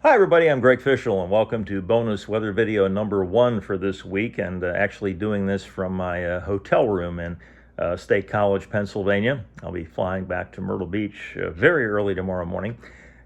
Hi everybody, I'm Greg Fischel and welcome to bonus weather video number 1 for this week, and actually doing this from my hotel room in State College, Pennsylvania. I'll be flying back to Myrtle Beach very early tomorrow morning,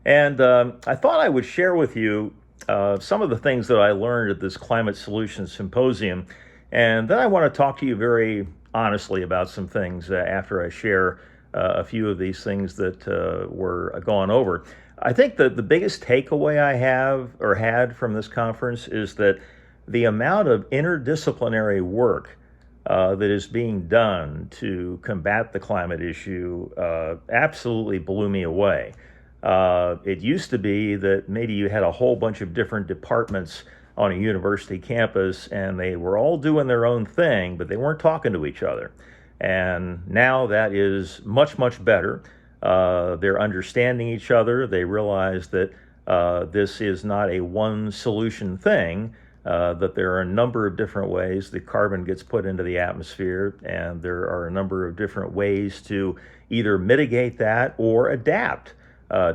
and I thought I would share with you some of the things that I learned at this Climate Solutions Symposium, and then I want to talk to you very honestly about some things after I share a few of these things that were gone over. I think that the biggest takeaway I have or had from this conference is that the amount of interdisciplinary work that is being done to combat the climate issue absolutely blew me away. It used to be that maybe you had a whole bunch of different departments on a university campus and they were all doing their own thing, but they weren't talking to each other. And now that is much, much better. They're understanding each other. They realize that this is not a one solution thing, that there are a number of different ways that carbon gets put into the atmosphere, and there are a number of different ways to either mitigate that or adapt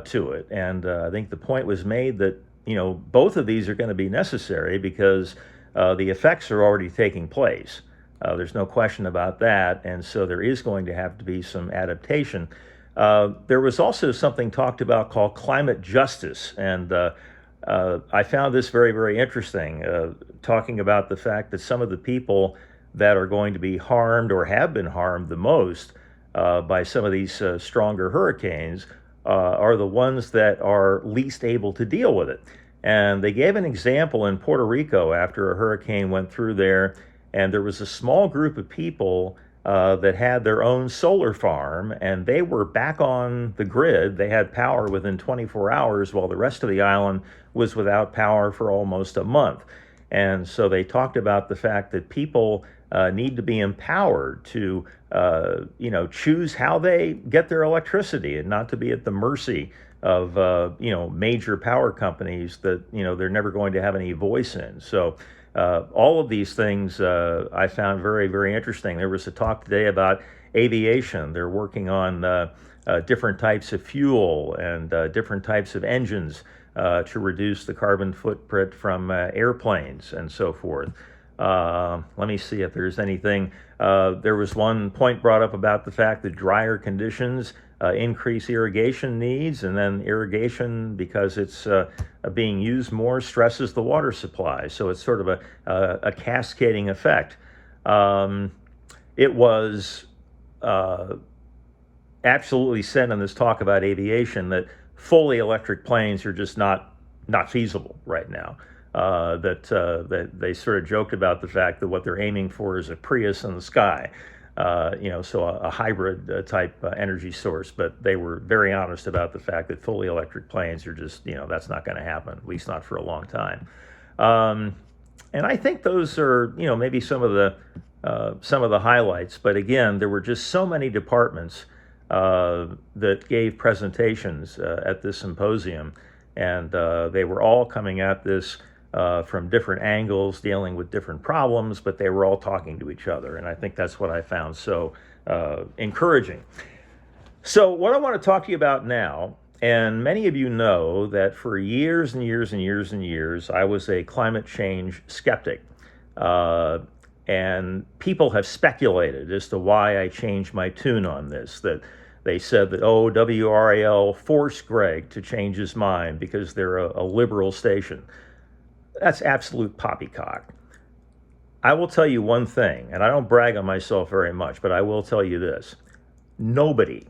to it. And I think the point was made that, both of these are going to be necessary because the effects are already taking place. There's no question about that. And so there is going to have to be some adaptation. There was also something talked about called climate justice, and I found this very, very interesting, talking about the fact that some of the people that are going to be harmed or have been harmed the most by some of these stronger hurricanes are the ones that are least able to deal with it. And they gave an example in Puerto Rico after a hurricane went through there, and there was a small group of people that had their own solar farm, and they were back on the grid. They had power within 24 hours, while the rest of the island was without power for almost a month. And so they talked about the fact that people need to be empowered to, choose how they get their electricity and not to be at the mercy of, major power companies that, they're never going to have any voice in. So all of these things I found very, very interesting. There was a talk today about aviation. They're working on different types of fuel and different types of engines to reduce the carbon footprint from airplanes and so forth. Let me see if there's anything. There was one point brought up about the fact that drier conditions increase irrigation needs, and then irrigation, because it's being used more, stresses the water supply. So it's sort of a cascading effect. It was absolutely said in this talk about aviation that fully electric planes are just not feasible right now. That they sort of joked about the fact that what they're aiming for is a Prius in the sky. So a hybrid type energy source, but they were very honest about the fact that fully electric planes are just, that's not going to happen, at least not for a long time. And I think those are, maybe some of the highlights. But again, there were just so many departments that gave presentations at this symposium, and they were all coming at this from different angles, dealing with different problems, but they were all talking to each other. And I think that's what I found so encouraging. So what I want to talk to you about now, and many of you know that for years and years and years and years, I was a climate change skeptic. And people have speculated as to why I changed my tune on this, that they said that, WRAL forced Greg to change his mind because they're a liberal station. That's absolute poppycock. I will tell you one thing, and I don't brag on myself very much, but I will tell you this. Nobody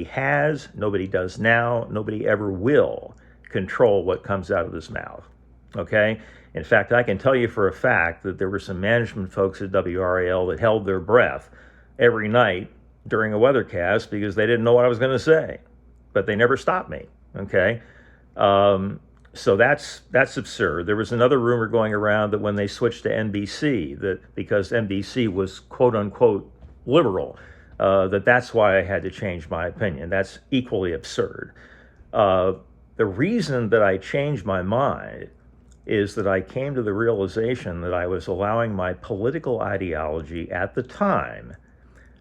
has, nobody does now, nobody ever will control what comes out of this mouth, okay? In fact, I can tell you for a fact that there were some management folks at WRAL that held their breath every night during a weathercast because they didn't know what I was going to say, but they never stopped me, okay? So that's absurd. There was another rumor going around that when they switched to NBC, that because NBC was quote unquote liberal, that's why I had to change my opinion. That's equally absurd. The reason that I changed my mind is that I came to the realization that I was allowing my political ideology at the time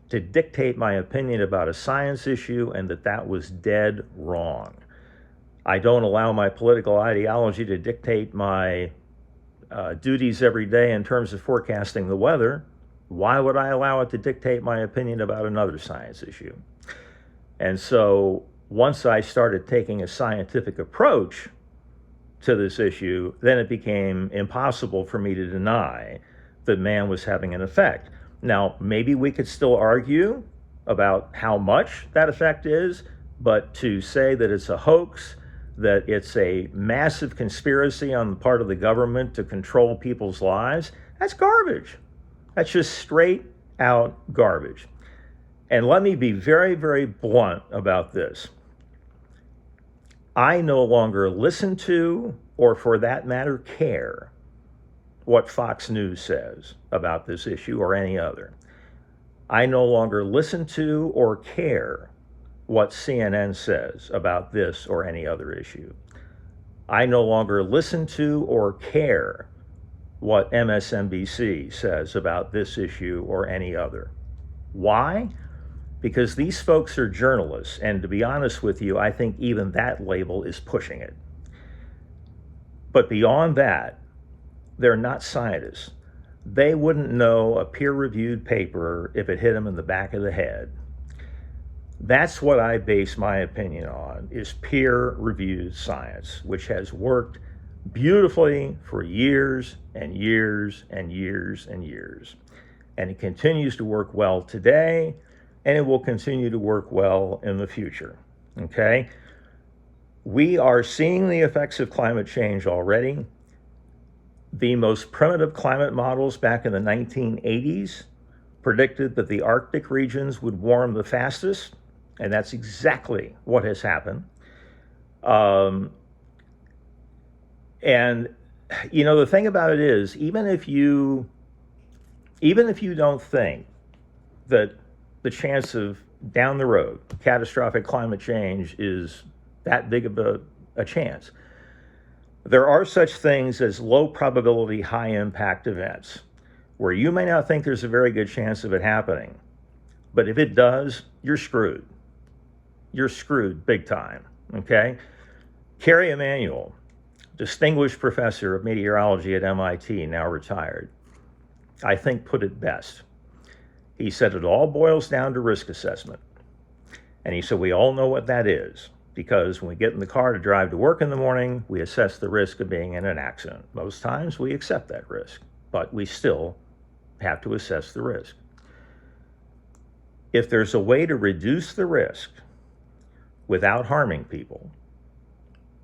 to dictate my opinion about a science issue, and that was dead wrong. I don't allow my political ideology to dictate my duties every day in terms of forecasting the weather. Why would I allow it to dictate my opinion about another science issue? And so once I started taking a scientific approach to this issue, then it became impossible for me to deny that man was having an effect. Now, maybe we could still argue about how much that effect is, but to say that it's a hoax, that it's a massive conspiracy on the part of the government to control people's lives, that's garbage. That's just straight out garbage. And let me be very, very blunt about this. I no longer listen to, or for that matter, care what Fox News says about this issue or any other. I no longer listen to or care what CNN says about this or any other issue. I no longer listen to or care what MSNBC says about this issue or any other. Why? Because these folks are journalists, and to be honest with you, I think even that label is pushing it. But beyond that, they're not scientists. They wouldn't know a peer-reviewed paper if it hit them in the back of the head. That's what I base my opinion on, is peer-reviewed science, which has worked beautifully for years and years and years and years. And it continues to work well today, and it will continue to work well in the future, okay? We are seeing the effects of climate change already. The most primitive climate models back in the 1980s predicted that the Arctic regions would warm the fastest, and that's exactly what has happened. And you know, the thing about it is, even if you don't think that the chance of down the road catastrophic climate change is that big of a chance, there are such things as low probability, high impact events where you may not think there's a very good chance of it happening, but if it does, you're screwed. You're screwed big time, okay? Kerry Emanuel, distinguished professor of meteorology at MIT, now retired, I think put it best. He said it all boils down to risk assessment. And he said we all know what that is, because when we get in the car to drive to work in the morning, we assess the risk of being in an accident. Most times we accept that risk, but we still have to assess the risk. If there's a way to reduce the risk without harming people,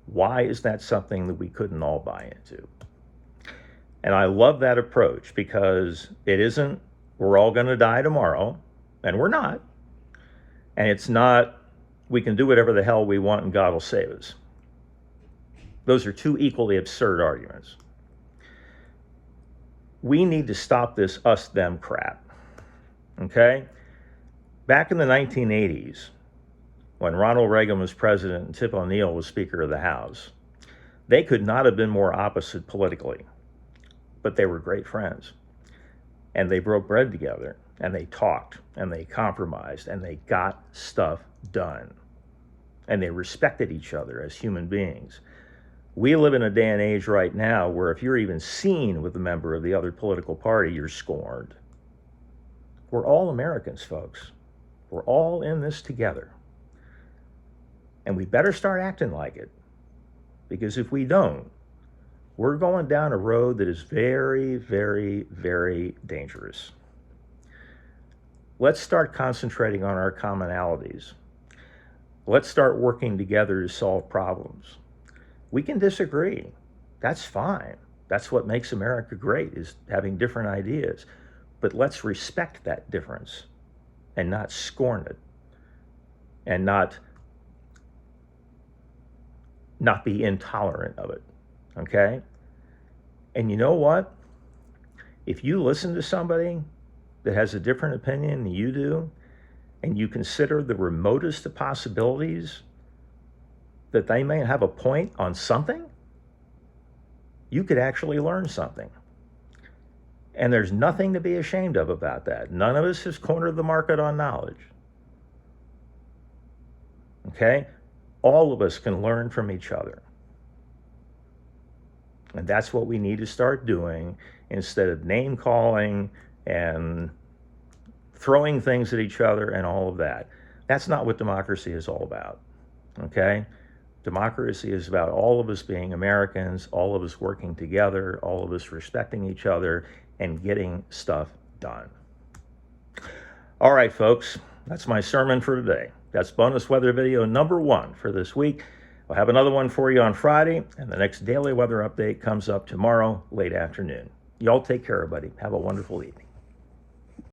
why is that something that we couldn't all buy into? And I love that approach, because it isn't, we're all going to die tomorrow, and we're not. And it's not, we can do whatever the hell we want and God will save us. Those are two equally absurd arguments. We need to stop this us-them crap, okay? Back in the 1980s, when Ronald Reagan was president and Tip O'Neill was Speaker of the House, they could not have been more opposite politically, but they were great friends. And they broke bread together, and they talked, and they compromised, and they got stuff done. And they respected each other as human beings. We live in a day and age right now where if you're even seen with a member of the other political party, you're scorned. We're all Americans, folks. We're all in this together. And we better start acting like it, because if we don't, we're going down a road that is very, very, very dangerous. Let's start concentrating on our commonalities. Let's start working together to solve problems. We can disagree. That's fine. That's what makes America great, is having different ideas. But let's respect that difference and not scorn it, and not be intolerant of it, okay? And you know what? If you listen to somebody that has a different opinion than you do, and you consider the remotest of possibilities that they may have a point on something, you could actually learn something. And there's nothing to be ashamed of about that. None of us has cornered the market on knowledge. Okay? all of us can learn from each other. And that's what we need to start doing instead of name calling and throwing things at each other and all of that. That's not what democracy is all about, okay? Democracy is about all of us being Americans, all of us working together, all of us respecting each other and getting stuff done. All right, folks, that's my sermon for today. That's bonus weather video number 1 for this week. I'll have another one for you on Friday, and the next daily weather update comes up tomorrow, late afternoon. Y'all take care, everybody. Have a wonderful evening.